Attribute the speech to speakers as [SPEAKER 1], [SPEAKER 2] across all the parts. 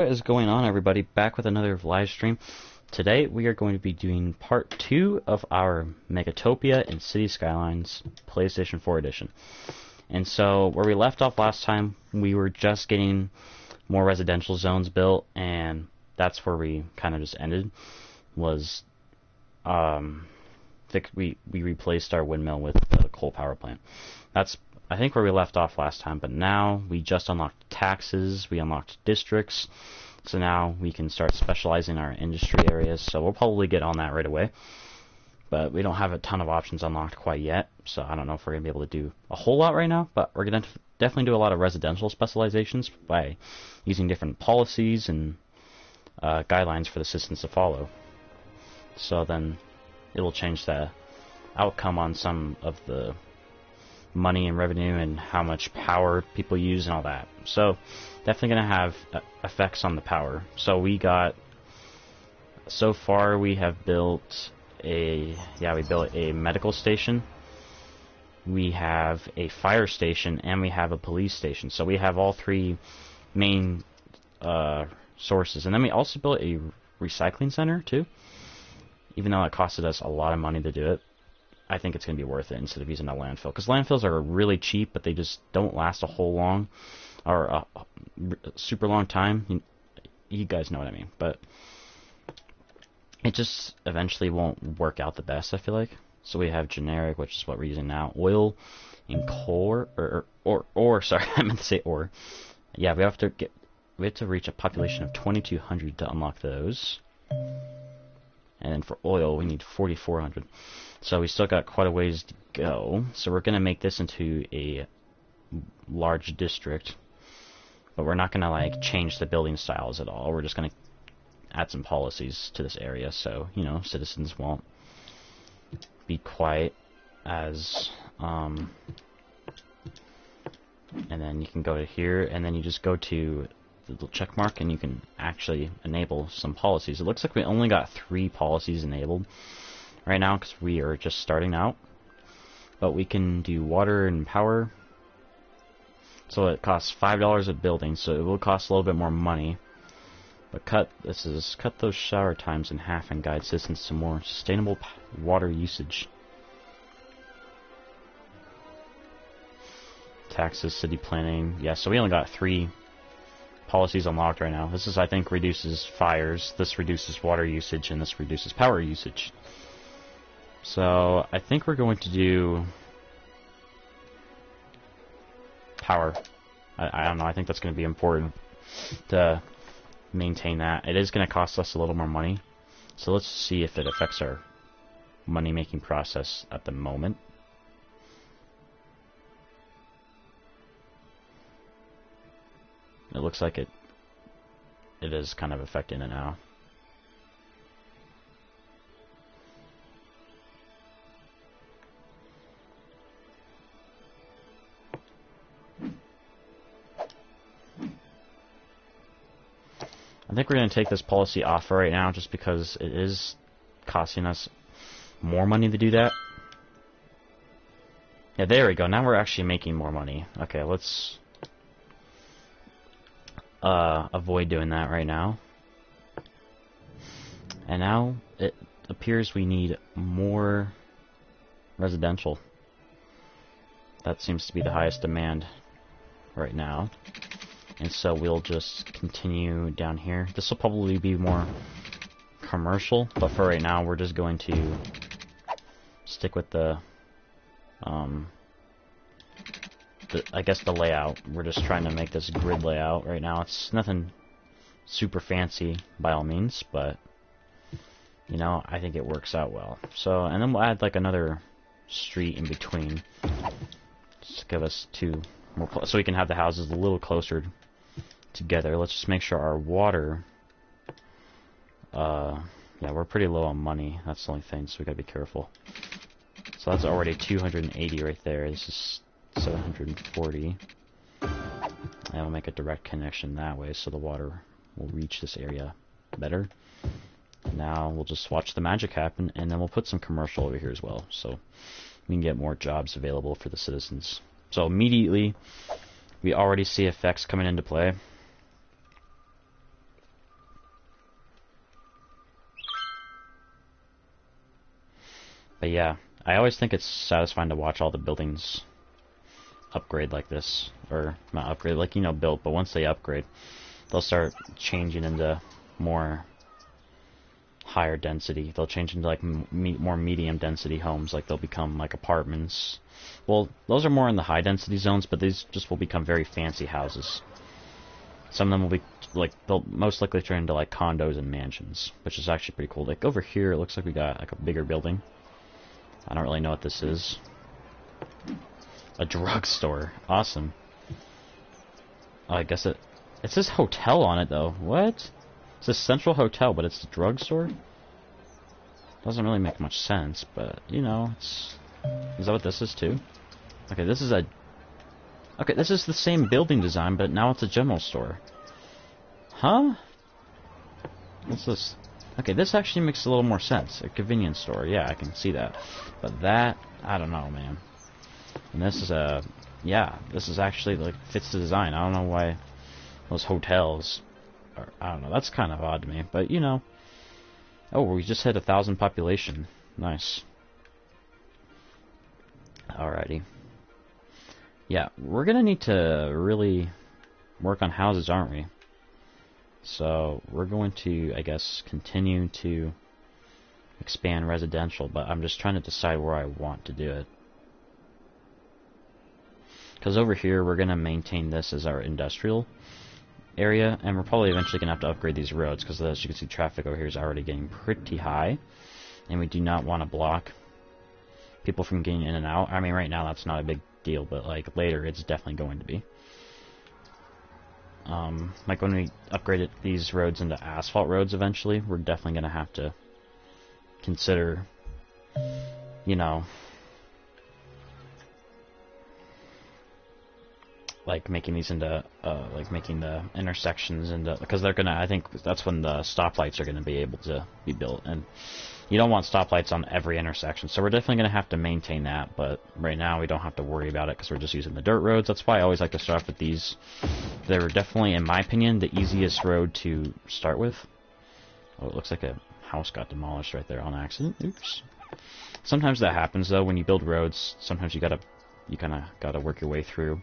[SPEAKER 1] What is going on, everybody? Back with another live stream. Today we are going to be doing part 2 of our Megatopia in Cities Skylines PlayStation 4 edition. And so where we left off last time, we were just getting more residential zones built, and that's where we kind of just ended. Was we replaced our windmill with the coal power plant. That's I think where we left off last time, but now we just unlocked taxes, we unlocked districts, so now we can start specializing our industry areas, so we'll probably get on that right away. But we don't have a ton of options unlocked quite yet, so I don't know if we're going to be able to do a whole lot right now, but we're going to definitely do a lot of residential specializations by using different policies and guidelines for the citizens to follow. So then it will change the outcome on some of the money and revenue and how much power people use and all that. So definitely going to have effects on the power. So far we have built we built a medical station, we have a fire station, and we have a police station. So we have all three main sources. And then we also built a recycling center too, even though it costed us a lot of money to do it. I think it's going to be worth it instead of using a landfill, because landfills are really cheap, but they just don't last a whole long or a super long time. You guys know what I mean, but it just eventually won't work out the best, I feel like. So we have generic, which is what we're using now, oil and coal, or sorry, I meant to say ore. Yeah, we have to reach a population of 2,200 to unlock those. And then for oil, we need 4,400. So we still got quite a ways to go. So we're going to make this into a large district. But we're not going to like change the building styles at all. We're just going to add some policies to this area so, citizens won't be quite as... and then you can go to here, and then you just go to the little check mark, and you can actually enable some policies. It looks like we only got 3 policies enabled right now because we are just starting out, but we can do water and power. So it costs $5 a building, so it will cost a little bit more money, but cut those shower times in half and guide citizens to more sustainable water usage. Taxes, city planning. Yeah, so we only got 3 policies unlocked right now. This is, I think, reduces fires, this reduces water usage, and this reduces power usage. So I think we're going to do power. I don't know, I think that's going to be important to maintain that. It is going to cost us a little more money, so let's see if it affects our money making process at the moment. It looks like it is kind of affecting it now. I think we're going to take this policy off for right now just because it is costing us more money to do that. Yeah, there we go. Now we're actually making more money. Okay, let's avoid doing that right now. And now it appears we need more residential. That seems to be the highest demand right now. And so we'll just continue down here. This will probably be more commercial, but for right now we're just going to stick with the layout. We're just trying to make this grid layout right now. It's nothing super fancy by all means, but I think it works out well. So, and then we'll add like another street in between just to give us 2 more, so we can have the houses a little closer together. Let's just make sure our water, yeah, we're pretty low on money. That's the only thing, so we gotta be careful. So that's already 280 right there. This is 740. And we'll make a direct connection that way so the water will reach this area better. Now we'll just watch the magic happen, and then we'll put some commercial over here as well, so we can get more jobs available for the citizens. So immediately we already see effects coming into play. But yeah, I always think it's satisfying to watch all the buildings upgrade like this. Or, not upgrade, like, you know, built, but once they upgrade, they'll start changing into more higher density. They'll change into, like, more medium density homes. Like, they'll become, like, apartments. Well, those are more in the high density zones, but these just will become very fancy houses. Some of them will be, like, they'll most likely turn into, like, condos and mansions, which is actually pretty cool. Like, over here, it looks like we got, like, a bigger building. I don't really know what this is. A drugstore. Awesome. Oh, I guess it says hotel on it, though. What? It's a central hotel, but it's a drugstore? Doesn't really make much sense, but, you know, it's... Is that what this is, too? Okay, this is a... Okay, this is the same building design, but now it's a general store. Huh? What's this? Okay, this actually makes a little more sense. A convenience store, yeah, I can see that. But that, I don't know, man. And this is a... Yeah, this is actually, like, fits the design. I don't know why those hotels... Are, I don't know, that's kind of odd to me, but, you know. Oh, we just hit 1,000 population. Nice. Alrighty. Yeah, we're gonna need to really work on houses, aren't we? So, we're going to, I guess, continue to expand residential, but I'm just trying to decide where I want to do it. Because over here, we're gonna maintain this as our industrial area, and we're probably eventually gonna have to upgrade these roads, because as you can see, traffic over here is already getting pretty high, and we do not want to block people from getting in and out. I mean, right now that's not a big deal, but like later it's definitely going to be. Like when we upgraded these roads into asphalt roads eventually, we're definitely going to have to consider, you know, like making these into, like making the intersections into, because they're gonna, I think that's when the stoplights are gonna be able to be built, and you don't want stoplights on every intersection, so we're definitely gonna have to maintain that, but right now we don't have to worry about it because we're just using the dirt roads. That's why I always like to start off with these. They're definitely, in my opinion, the easiest road to start with. Oh, it looks like a house got demolished right there on accident. Oops. Sometimes that happens though when you build roads. Sometimes you kind of gotta work your way through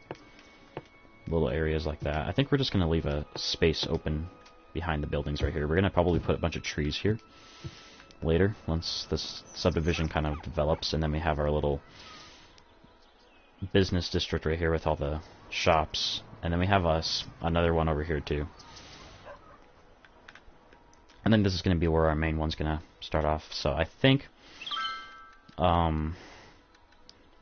[SPEAKER 1] little areas like that. I think we're just going to leave a space open behind the buildings right here. We're going to probably put a bunch of trees here later, once this subdivision kind of develops, and then we have our little business district right here with all the shops, and then we have another one over here too. And then this is going to be where our main one's going to start off. So I think I'm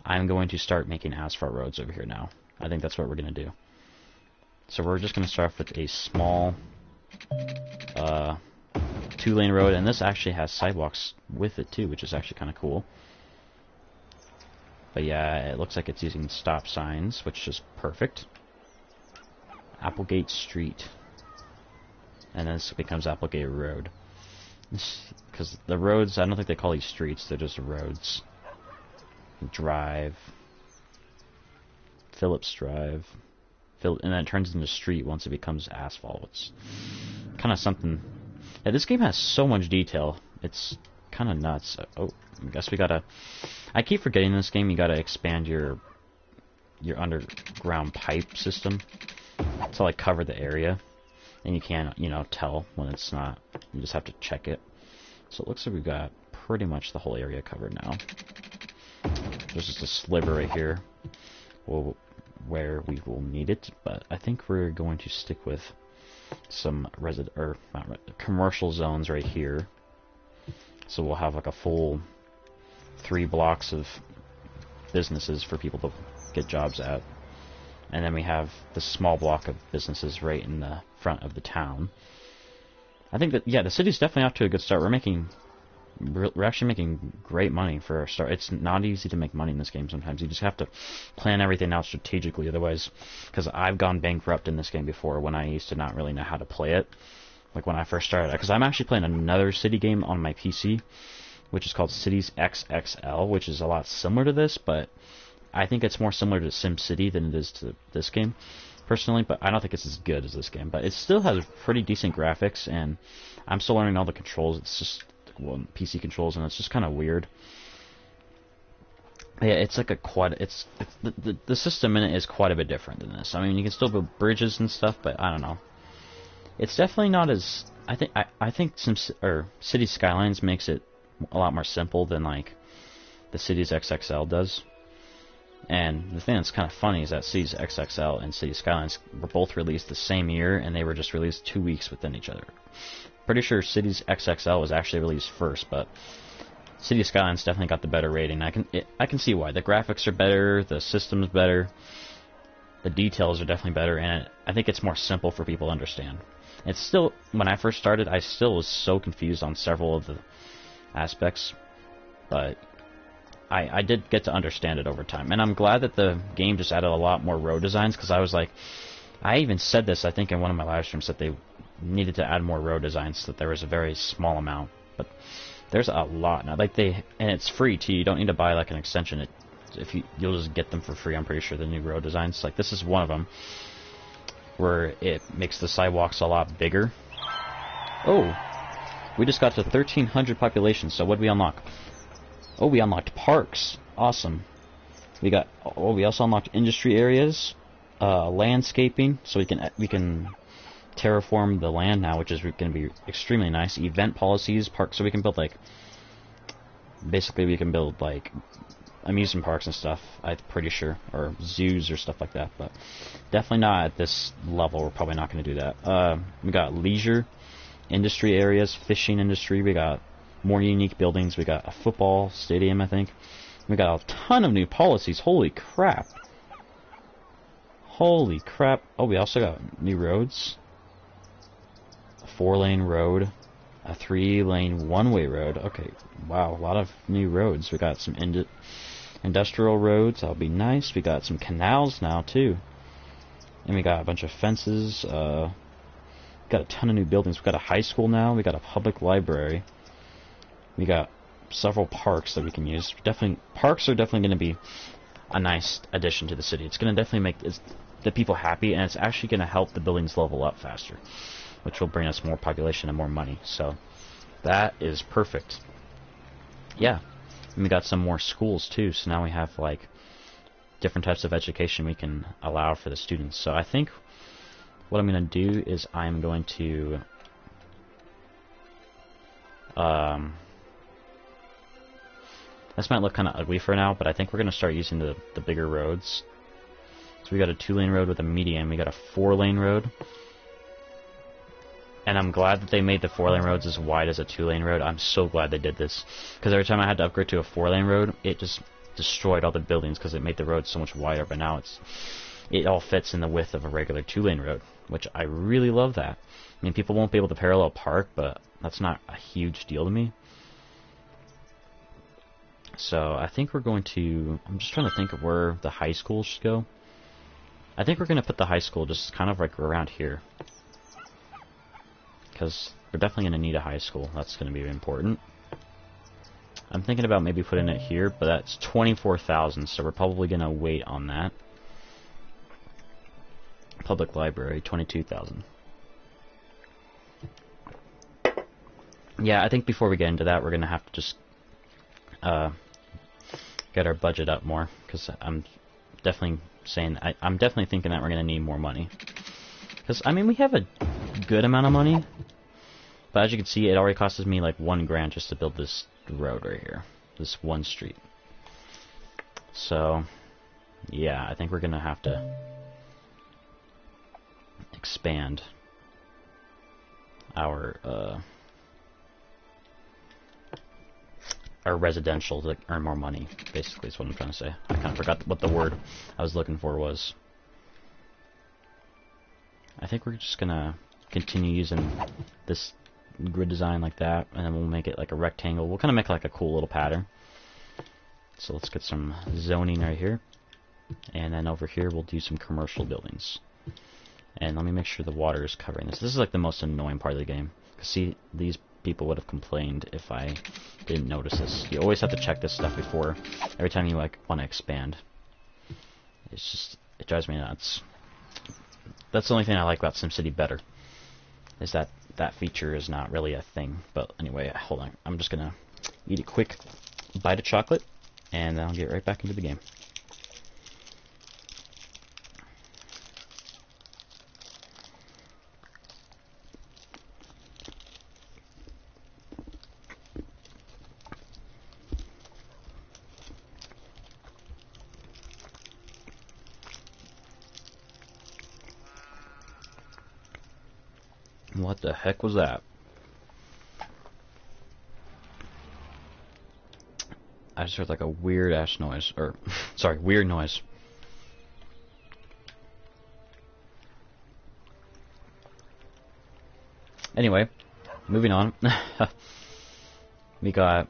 [SPEAKER 1] going to start making asphalt roads over here now. I think that's what we're going to do. So we're just going to start off with a small 2-lane road, and this actually has sidewalks with it too, which is actually kind of cool. But yeah, it looks like it's using stop signs, which is perfect. Applegate Street. And then this becomes Applegate Road. Because the roads, I don't think they call these streets, they're just roads. Drive. Phillips Drive. And then it turns into street once it becomes asphalt. It's kind of something. Yeah, this game has so much detail. It's kind of nuts. Oh, I guess we gotta... I keep forgetting in this game you gotta expand your underground pipe system to like cover the area. And you can't, you know, tell when it's not. You just have to check it. So it looks like we've got pretty much the whole area covered now. There's just a sliver right here where we will need it, but I think we're going to stick with some commercial zones right here. So we'll have like a full 3 blocks of businesses for people to get jobs at. And then we have the small block of businesses right in the front of the town. I think that, yeah, the city's definitely off to a good start. We're actually making great money for our start. It's not easy to make money in this game sometimes. You just have to plan everything out strategically. Otherwise, because I've gone bankrupt in this game before when I used to not really know how to play it. Like when I first started. Because I'm actually playing another city game on my PC, which is called Cities XXL, which is a lot similar to this, but I think it's more similar to SimCity than it is to this game, personally, but I don't think it's as good as this game. But it still has pretty decent graphics, and I'm still learning all the controls. It's just, well, PC controls, and it's just kind of weird. Yeah, it's like a quite. It's the system in it is quite a bit different than this. I mean, you can still build bridges and stuff, but I don't know. It's definitely not as I think Cities Skylines makes it a lot more simple than like the Cities XXL does. And the thing that's kind of funny is that Cities XXL and Cities Skylines were both released the same year, and they were just released 2 weeks within each other. Pretty sure Cities XXL was actually released first, but Cities Skylines definitely got the better rating. I can see why. The graphics are better, the system's better, the details are definitely better, and I think it's more simple for people to understand. It's still, when I first started, I still was so confused on several of the aspects, but I did get to understand it over time. And I'm glad that the game just added a lot more road designs, because I was like, I even said this, I think, in one of my live streams, that they needed to add more road designs, that there was a very small amount. But there's a lot now. Like and it's free too. You don't need to buy like an extension. You'll just get them for free. I'm pretty sure the new road designs. Like this is one of them, where it makes the sidewalks a lot bigger. Oh, we just got to 1,300 population. So what did we unlock? Oh, we unlocked parks. Awesome. We also unlocked industry areas, landscaping. So we can terraform the land now, which is going to be extremely nice. Event policies, parks. So we can build like, basically we can build like amusement parks and stuff, I'm pretty sure, or zoos or stuff like that, but definitely not at this level. We're probably not going to do that. We got leisure, industry areas, fishing industry, we got more unique buildings, we got a football stadium, I think. We got a ton of new policies, holy crap. Holy crap. Oh, we also got new roads. A 4-lane road, a 3-lane one-way road. Okay, wow, a lot of new roads. We got some industrial roads, that'll be nice. We got some canals now too, and we got a bunch of fences. Got a ton of new buildings. We got a high school now. We got a public library. We got several parks that we can use. Parks are definitely going to be a nice addition to the city. It's going to definitely make the people happy, and it's actually going to help the buildings level up faster, which will bring us more population and more money. So that is perfect. Yeah. And we got some more schools too, so now we have like different types of education we can allow for the students. So I think what I'm going to do is I'm going to this might look kind of ugly for now, but I think we're going to start using the bigger roads. So we got a 2-lane road with a median, we got a 4-lane road. And I'm glad that they made the 4-lane roads as wide as a 2-lane road. I'm so glad they did this, because every time I had to upgrade to a 4-lane road, it just destroyed all the buildings because it made the road so much wider. But now it all fits in the width of a regular 2-lane road, which I really love that. I mean, people won't be able to parallel park, but that's not a huge deal to me. So I think we're going to, I'm just trying to think of where the high school should go. I think we're going to put the high school just kind of like around here, because we're definitely going to need a high school. That's going to be important. I'm thinking about maybe putting it here, but that's 24,000, so we're probably going to wait on that. Public library, 22,000. Yeah, I think before we get into that, we're going to have to just get our budget up more, because I'm definitely thinking that we're going to need more money. Because, I mean, we have a good amount of money, but as you can see, it already costs me like $1,000 just to build this road right here, this one street. So yeah, I think we're gonna have to expand our residential to earn more money, basically is what I'm trying to say. I kind of forgot what the word I was looking for was. I think we're just gonna continue using this grid design like that, and then we'll make it like a rectangle. We'll kind of make like a cool little pattern. So let's get some zoning right here, and then over here we'll do some commercial buildings. And let me make sure the water is covering this. This is like the most annoying part of the game. Cause see, these people would have complained if I didn't notice this. You always have to check this stuff before every time you like want to expand. It's just, it drives me nuts. That's the only thing I like about SimCity better, is that that feature is not really a thing. But anyway, hold on. I'm just gonna eat a quick bite of chocolate, and then I'll get right back into the game. What the heck was that? I just heard like a weird ass noise, or sorry, weird noise. Anyway, moving on. We got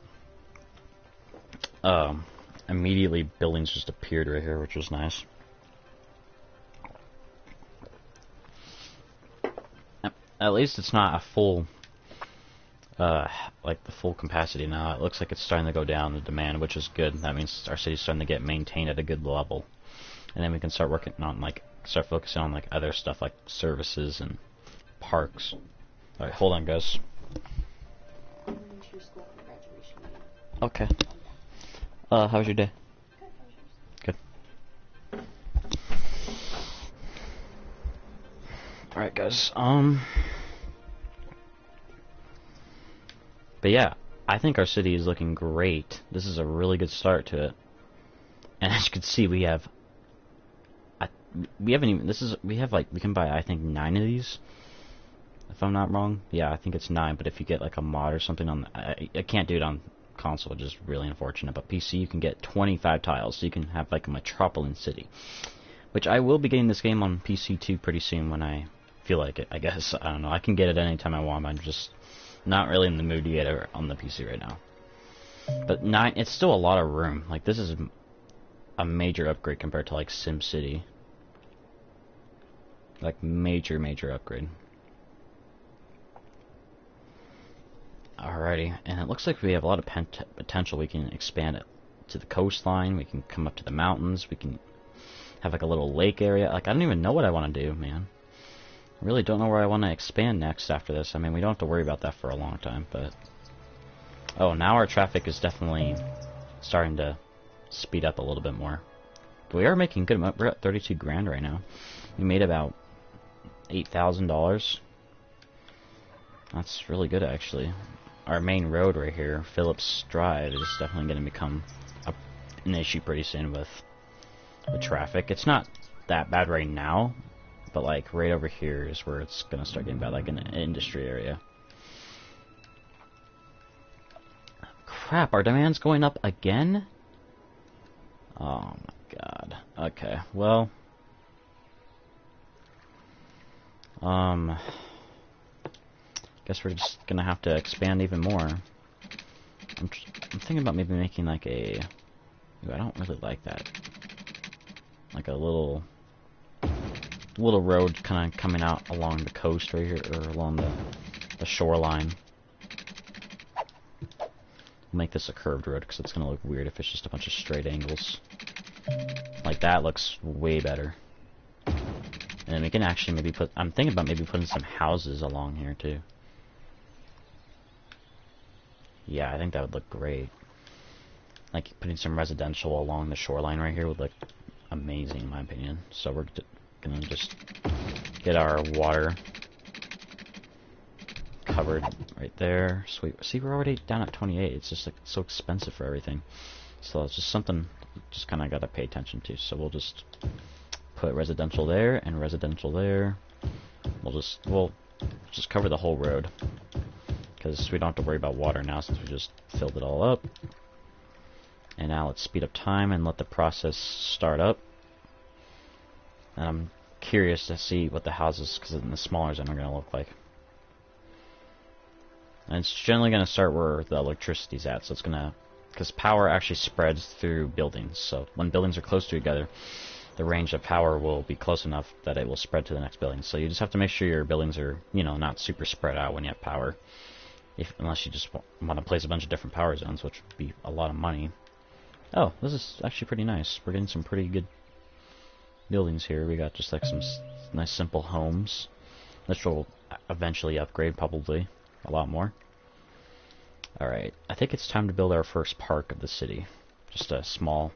[SPEAKER 1] immediately buildings just appeared right here, which was nice. At least it's not a full like the full capacity now. It looks like it's starting to go down, the demand, which is good. That means our city's starting to get maintained at a good level. And then we can start working on start focusing on like other stuff like services and parks. Alright, hold on guys. Okay. How was your day? Good. Alright guys, but yeah, I think our city is looking great. This is a really good start to it. And as you can see, we have we can buy I think 9 of these, if I'm not wrong. Yeah, I think it's 9, but if you get like a mod or something on I can't do it on console, which is really unfortunate, but PC you can get 25 tiles, so you can have like a metropolitan city. Which I will be getting this game on PC too pretty soon when I feel like it, I guess. I don't know, I can get it anytime I want, I'm just not really in the mood to get it on the PC right now. But 9, it's still a lot of room. Like, this is a major upgrade compared to, like, SimCity. Like, major upgrade. Alrighty, and it looks like we have a lot of potential. We can expand it to the coastline, we can come up to the mountains, we can have, like, a little lake area. Like, I don't even know what I want to do, man. I really don't know where I want to expand next after this. I mean, we don't have to worry about that for a long time, but... Oh, now our traffic is definitely starting to speed up a little bit more. But we are making good money. We're at 32 grand right now. We made about $8,000. That's really good, actually. Our main road right here, Phillips Drive, is definitely going to become an issue pretty soon with the traffic. It's not that bad right now, but like right over here is where it's gonna start getting bad, like in an industry area. Crap, our demand's going up again? Oh my god. Okay, well, guess we're just gonna have to expand even more. I'm thinking about maybe making like a... Ooh, I don't really like that. Like a little road kind of coming out along the coast right here, or along the shoreline. We'll make this a curved road because it's going to look weird if it's just a bunch of straight angles. Like that looks way better. And we can actually maybe put... I'm thinking about maybe putting some houses along here too. Yeah, I think that would look great. Like putting some residential along the shoreline right here would look amazing in my opinion. So we're gonna just get our water covered right there. Sweet. See, we're already down at 28. It's just like so expensive for everything. So it's just something just kind of gotta pay attention to. So we'll just put residential there and residential there. We'll just cover the whole road because we don't have to worry about water now since we just filled it all up. And now let's speed up time and let the process start up. And I'm curious to see what the houses, because in the smaller zone, are going to look like. And it's generally going to start where the electricity's at, so it's going to... Because power actually spreads through buildings, so when buildings are close to together, the range of power will be close enough that it will spread to the next building. So you just have to make sure your buildings are, you know, not super spread out when you have power. Unless you just want to place a bunch of different power zones, which would be a lot of money. Oh, this is actually pretty nice. We're getting some pretty good buildings here. We got just like some nice simple homes. This will eventually upgrade, probably a lot more. Alright, I think it's time to build our first park of the city. Just a small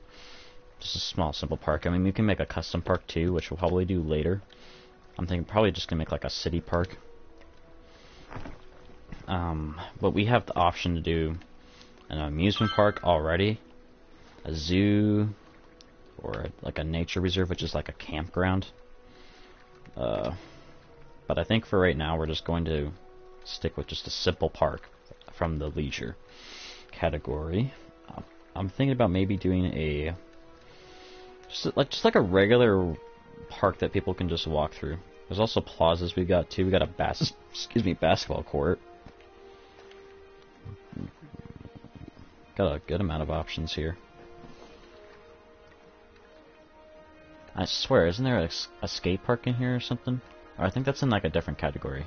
[SPEAKER 1] simple park. I mean, we can make a custom park too, which we'll probably do later. I'm thinking probably just gonna make like a city park. But we have the option to do an amusement park already, a zoo, or like a nature reserve, which is like a campground. But I think for right now, we're just going to stick with just a simple park from the leisure category. I'm thinking about maybe doing a just like a regular park that people can just walk through. There's also plazas we got too. We got a basketball court. Got a good amount of options here. I swear, isn't there a skate park in here or something? Or I think that's in like a different category.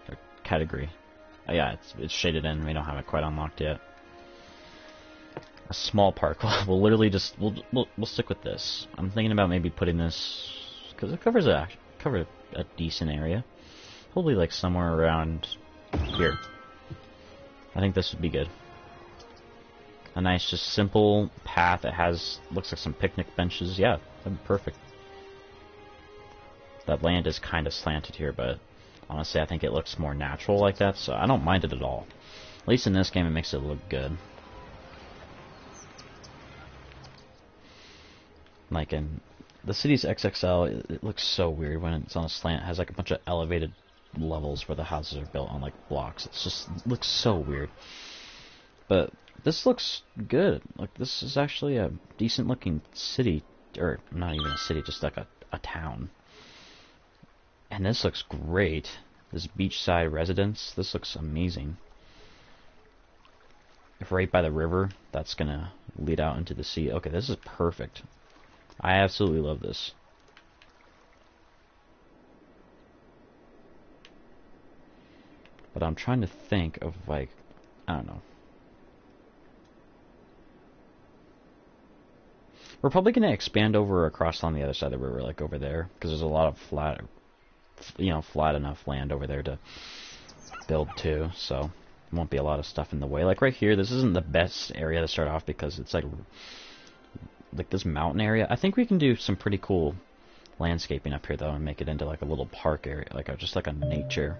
[SPEAKER 1] Or category. Oh yeah, it's shaded in. We don't have it quite unlocked yet. A small park. We'll literally just we'll stick with this. I'm thinking about maybe putting this because it covers a decent area. Probably like somewhere around here. I think this would be good. A nice, just simple path that looks like some picnic benches. Yeah, that'd be perfect. That land is kind of slanted here, but honestly, I think it looks more natural like that, so I don't mind it at all. At least in this game, it makes it look good. Like in the Cities XXL, it looks so weird when it's on a slant. It has like a bunch of elevated levels where the houses are built on like blocks. It looks so weird. But this looks good. Like this is actually a decent looking city, or not even a city, just like a town. And this looks great. This beachside residence, this looks amazing. If right by the river, that's gonna lead out into the sea. Okay, this is perfect. I absolutely love this. But I'm trying to think of like, I don't know. We're probably going to expand over across on the other side of the river, like over there, because there's a lot of flat enough land over there to build too, so won't be a lot of stuff in the way. Like right here, this isn't the best area to start off because it's like this mountain area. I think we can do some pretty cool landscaping up here though and make it into like a little park area, like just like a nature.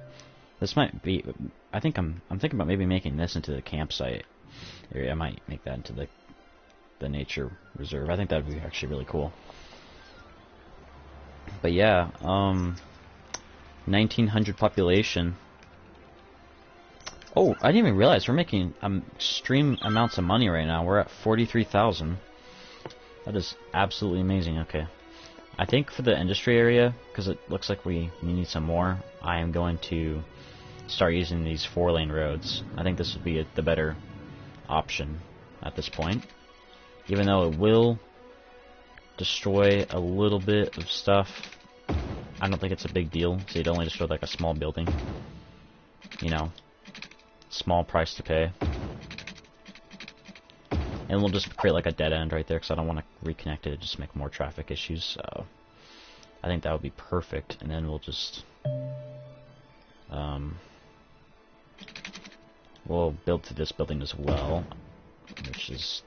[SPEAKER 1] This might be. I'm thinking about maybe making this into the campsite area. I might make that into the nature reserve. I think that would be actually really cool. But yeah, 1900 population. Oh, I didn't even realize we're making extreme amounts of money right now. We're at 43,000. That is absolutely amazing. Okay, I think for the industry area, because it looks like we need some more, I am going to start using these 4-lane roads. I think this would be the better option at this point. Even though it will destroy a little bit of stuff, I don't think it's a big deal. So you'd only destroy like a small building. You know, small price to pay. And we'll just create like a dead end right there because I don't want to reconnect it, just make more traffic issues. So I think that would be perfect. And then we'll just we'll build to this building as well, which is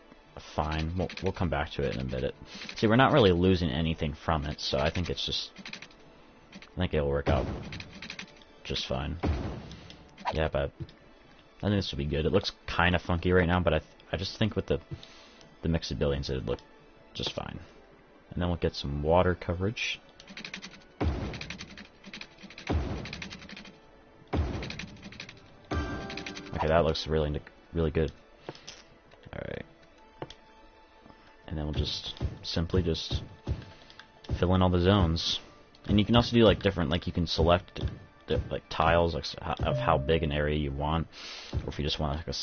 [SPEAKER 1] fine. We'll come back to it in a bit. See, we're not really losing anything from it, so I think I think it'll work out just fine. Yeah, but I think this will be good. It looks kind of funky right now, but I just think with the mix of buildings, it'd look just fine. And then we'll get some water coverage. Okay, that looks really good. Alright. And then we'll just simply fill in all the zones. And you can also do like different, like you can select like tiles like of how big an area you want, or if you just want like a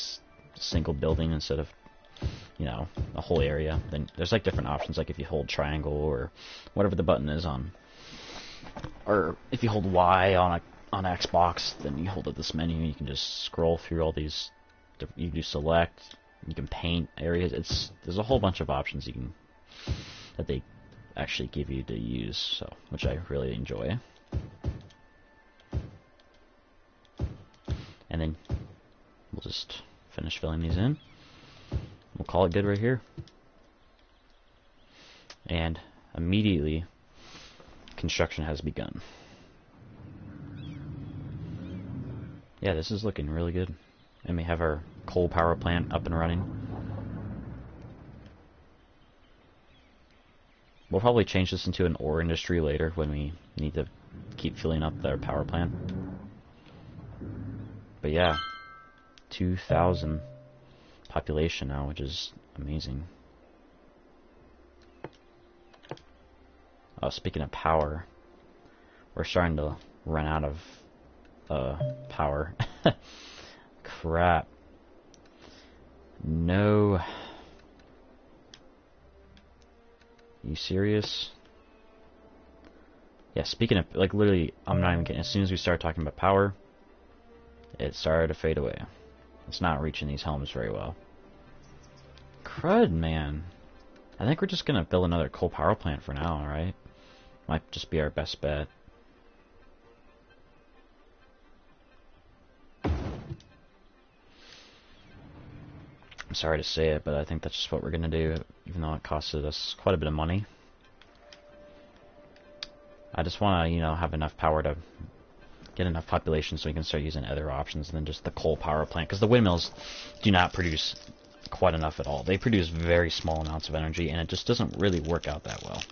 [SPEAKER 1] single building instead of, you know, a whole area. Then there's like different options, like if you hold triangle or whatever the button is on, or if you hold Y on Xbox, then you hold it this menu. You can just scroll through all these. You can do select. You can paint areas. There's a whole bunch of options that they actually give you to use, so which I really enjoy. And then we'll just finish filling these in. We'll call it good right here. And immediately, construction has begun. Yeah, this is looking really good. And we have our coal power plant up and running. We'll probably change this into an ore industry later when we need to keep filling up their power plant. But yeah, 2,000 population now, which is amazing. Oh, speaking of power, we're starting to run out of power. Crap. No. You serious? Yeah, speaking of, like, literally, I'm not even kidding. As soon as we started talking about power, it started to fade away. It's not reaching these homes very well. Crud, man. I think we're just gonna build another coal power plant for now, alright? Might just be our best bet. I'm sorry to say it, but I think that's just what we're gonna do, even though it costed us quite a bit of money. I just wanna, you know, have enough power to get enough population so we can start using other options than just the coal power plant, because the windmills do not produce quite enough at all. They produce very small amounts of energy, and it just doesn't really work out that well.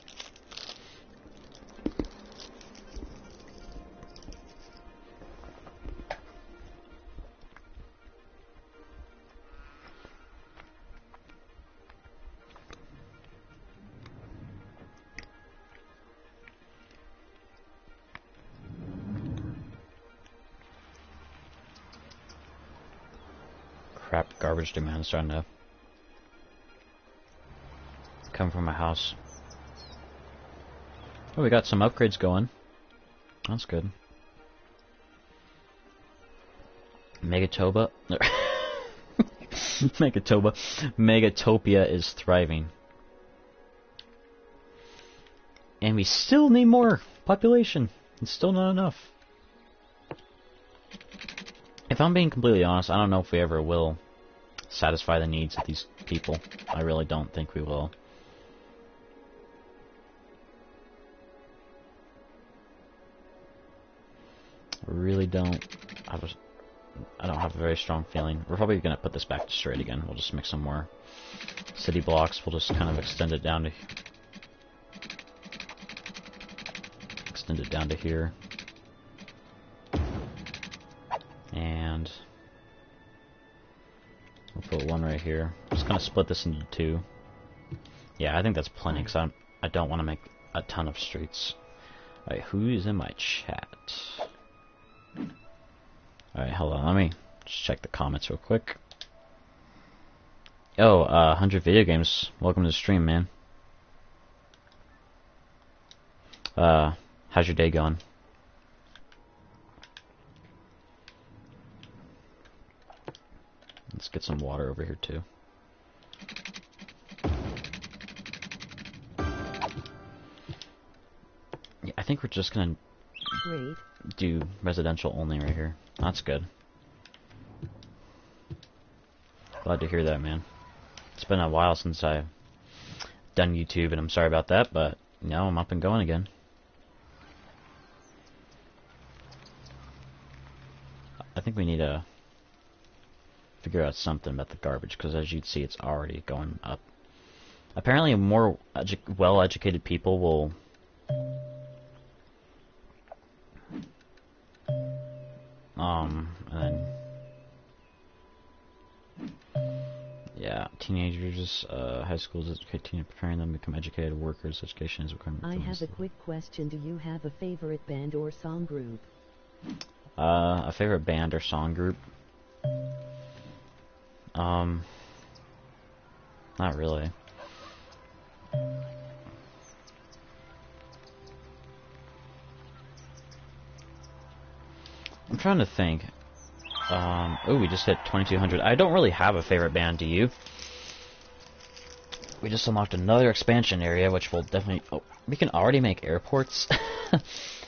[SPEAKER 1] Crap, garbage demand starting to come from my house. Oh, we got some upgrades going. That's good. Megatoba. Megatopia is thriving. And we still need more population. It's still not enough. If I'm being completely honest, I don't know if we ever will satisfy the needs of these people. I really don't think we will. I really don't. I don't have a very strong feeling. We're probably going to put this back to straight again. We'll just make some more city blocks. We'll just kind of extend it down to here. And we'll put one right here. Just kind of split this into two. Yeah, I think that's plenty, because I don't want to make a ton of streets. Alright, who's in my chat? Alright, hold on, let me just check the comments real quick. Oh, 100 Video Games. Welcome to the stream, man. How's your day going? Let's get some water over here, too. Yeah, I think we're just gonna do residential only right here. That's good. Glad to hear that, man. It's been a while since I've done YouTube, and I'm sorry about that, but now I'm up and going again. I think we need to figure out something about the garbage, because as you'd see, it's already going up. Apparently, more well-educated people will and then yeah, teenagers, high schools educate preparing them to become educated workers. Education is required.
[SPEAKER 2] I have a quick question. Do you have a favorite band or song group?
[SPEAKER 1] A favorite band or song group? Not really. I'm trying to think. Oh, we just hit 2200. I don't really have a favorite band, do you? We just unlocked another expansion area, which will definitely... Oh, we can already make airports?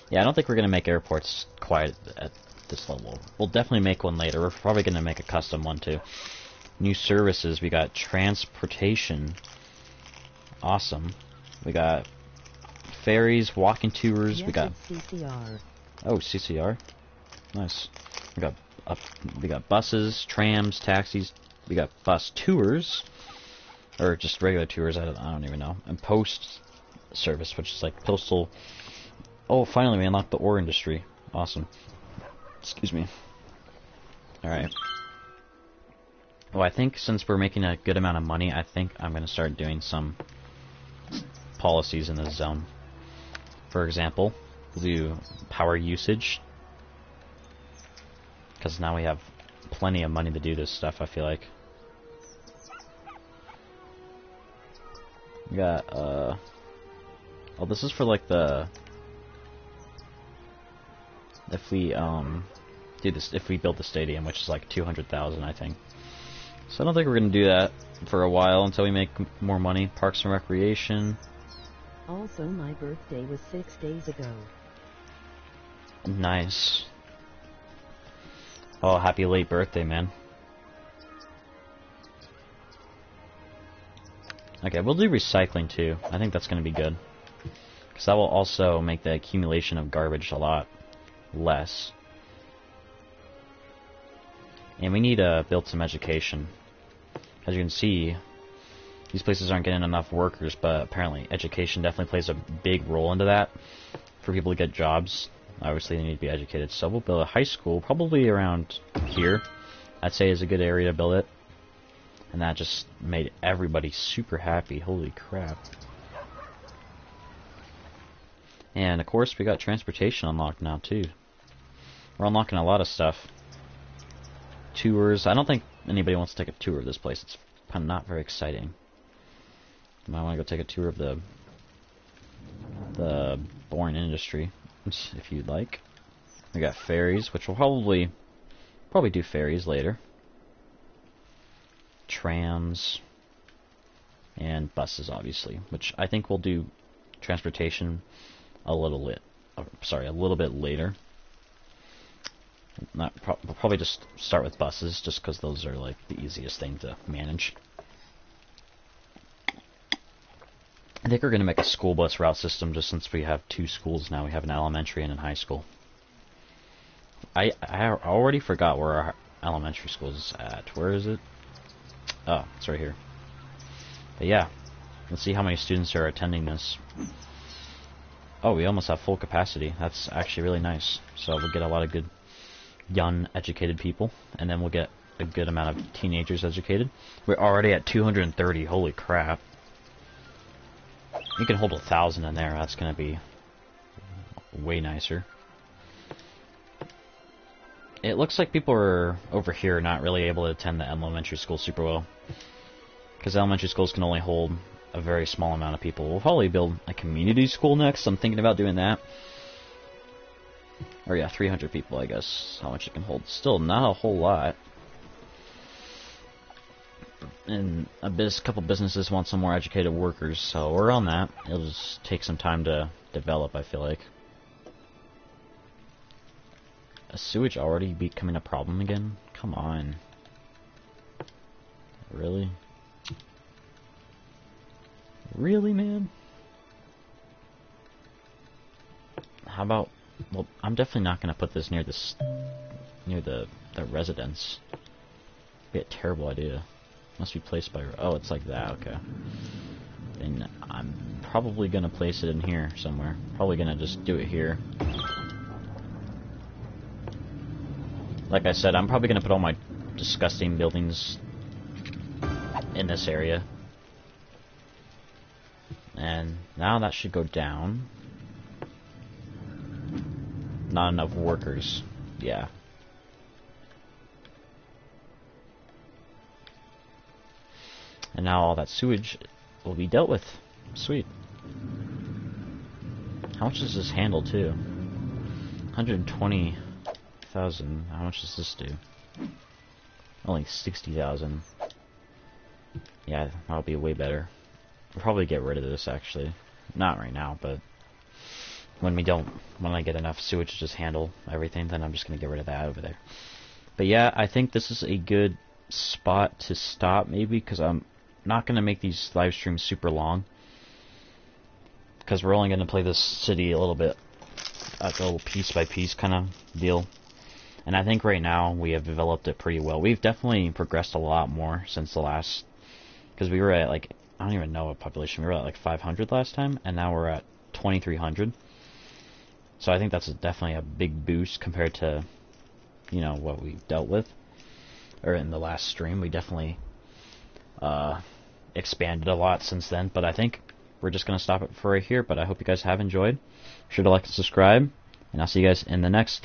[SPEAKER 1] Yeah, I don't think we're going to make airports quite at this level. We'll definitely make one later. We're probably going to make a custom one, too. New services. We got transportation. Awesome. We got ferries, walking tours.
[SPEAKER 2] Yes,
[SPEAKER 1] we got
[SPEAKER 2] it's CCR.
[SPEAKER 1] oh, CCR. Nice. We got buses, trams, taxis. We got bus tours, or just regular tours. I don't even know. And post service, which is like postal. Oh, finally we unlocked the ore industry. Awesome. Excuse me. All right. Well, I think since we're making a good amount of money, I think I'm going to start doing some policies in this zone. For example, we'll do power usage, because now we have plenty of money to do this stuff, I feel like. We got, oh, this is for like the, if we, do this, if we build the stadium, which is like 200,000, I think. So I don't think we're going to do that for a while until we make more money. Parks and Recreation.
[SPEAKER 2] Also, my birthday was 6 days ago.
[SPEAKER 1] Nice. Oh, happy late birthday, man. Okay, we'll do recycling too. I think that's going to be good, because that will also make the accumulation of garbage a lot less. And we need to build some education. As you can see, these places aren't getting enough workers, but apparently education definitely plays a big role into that. For people to get jobs, obviously they need to be educated. So we'll build a high school, probably around here. I'd say is a good area to build it. And that just made everybody super happy. Holy crap. And of course we got transportation unlocked now too. We're unlocking a lot of stuff. Tours. I don't think anybody wants to take a tour of this place. It's not very exciting. You might want to go take a tour of the boring industry, if you'd like. We got ferries, which we'll probably do ferries later. Trams and buses, obviously, which I think we'll do transportation a little bit later. We'll probably just start with buses, just because those are like the easiest thing to manage. I think we're going to make a school bus route system, just since we have two schools now. We have an elementary and a high school. I already forgot where our elementary school is at. Where is it? Oh, it's right here. But yeah, let's see how many students are attending this. Oh, we almost have full capacity. That's actually really nice. So we'll get a lot of good young educated people, and then we'll get a good amount of teenagers educated. We're already at 230. Holy crap. You can hold 1,000 in there. That's going to be way nicer. It looks like people are over here not really able to attend the elementary school super well, because elementary schools can only hold a very small amount of people. We'll probably build a community school next. I'm thinking about doing that. Or yeah, 300 people, I guess, how much it can hold. Still not a whole lot. And a couple businesses want some more educated workers, so we're on that. It'll just take some time to develop, I feel like. Is sewage already becoming a problem again? Come on. Really? Really, man? How about... Well, I'm definitely not going to put this near the residence. It'd be a terrible idea. Must be placed by... Oh, it's like that, okay. And I'm probably going to place it in here somewhere. Probably going to just do it here. Like I said, I'm probably going to put all my disgusting buildings in this area. And now that should go down. Not enough workers. Yeah. And now all that sewage will be dealt with. Sweet. How much does this handle, too? 120,000. How much does this do? Only 60,000. Yeah, that'll be way better. We'll probably get rid of this, actually. Not right now, but when I get enough sewage to just handle everything, then I'm just going to get rid of that over there. But yeah, I think this is a good spot to stop, maybe, because I'm not going to make these live streams super long, because we're only going to play this city a little bit, a little piece by piece kind of deal. And I think right now we have developed it pretty well. We've definitely progressed a lot more since the last, because we were at like, I don't even know what population, we were at like 500 last time, and now we're at 2,300. So I think that's definitely a big boost compared to, you know, what we dealt with, or in the last stream. We definitely expanded a lot since then, but I think we're just going to stop it for right here. But I hope you guys have enjoyed. Be sure to like and subscribe, and I'll see you guys in the next video.